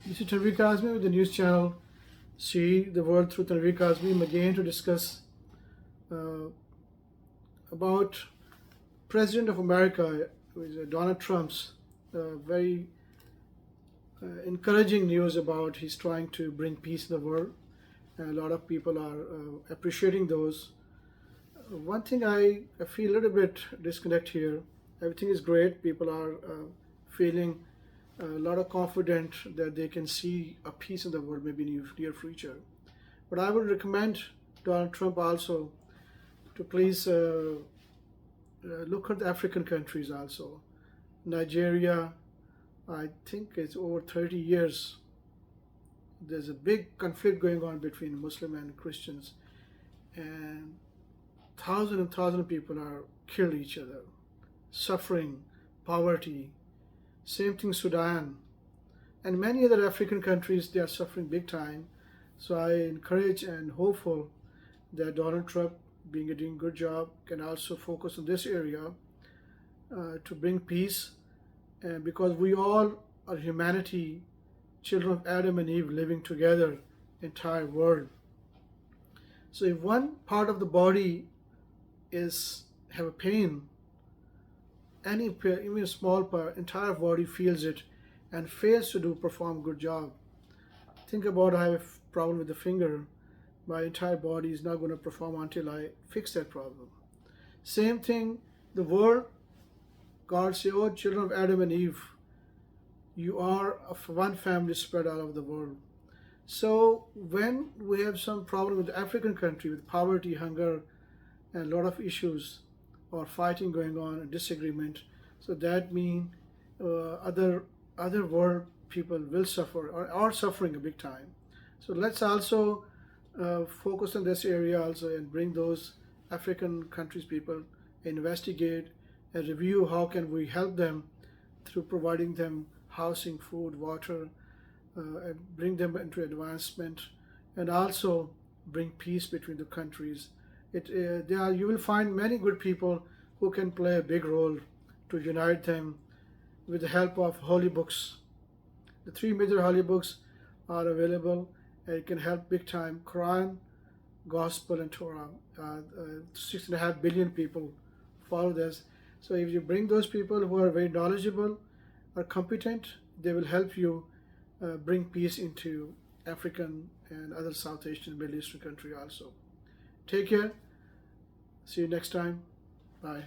This is Tanvir Kazmi with the news channel See the World Through Tanvir Kazmi. I'm again to discuss uh, about President of America, who is Donald Trump's very encouraging news about he's trying to bring peace in the world. And a lot of people are appreciating those. One thing I feel a little bit disconnect here. Everything is great. People are feeling a lot of confident that they can see a peace in the world maybe in the near future. But I would recommend Donald Trump also to please look at the African countries also. Nigeria, I think it's over 30 years. There's a big conflict going on between Muslim and Christians, and thousands and thousands of people are killed each other, suffering, poverty. Same thing Sudan and many other African countries, they are suffering big time. So I encourage and hopeful that Donald Trump, being a doing good job, can also focus on this area to bring peace. And because we all are humanity, children of Adam and Eve living together, entire world. So if one part of the body is have a pain, any even a small part, entire body feels it and fails to perform good job. Think about I have a problem with the finger, my entire body is not going to perform until I fix that problem. Same thing, the world, God say, oh children of Adam and Eve, you are of one family spread all over the world. So when we have some problem with the African country with poverty, hunger, and a lot of issues or fighting going on, a disagreement, so that means other world people will suffer or are suffering a big time. So let's also focus on this area also and bring those African countries people, investigate and review how can we help them through providing them housing, food, water, and bring them into advancement, and also bring peace between the countries. You will find many good people who can play a big role to unite them with the help of holy books. The three major holy books are available and it can help big time. Quran, Gospel, and Torah. 6.5 billion people follow this. So if you bring those people who are very knowledgeable or competent, they will help you bring peace into African and other South Asian, Middle Eastern country also. Take care. See you next time. Bye.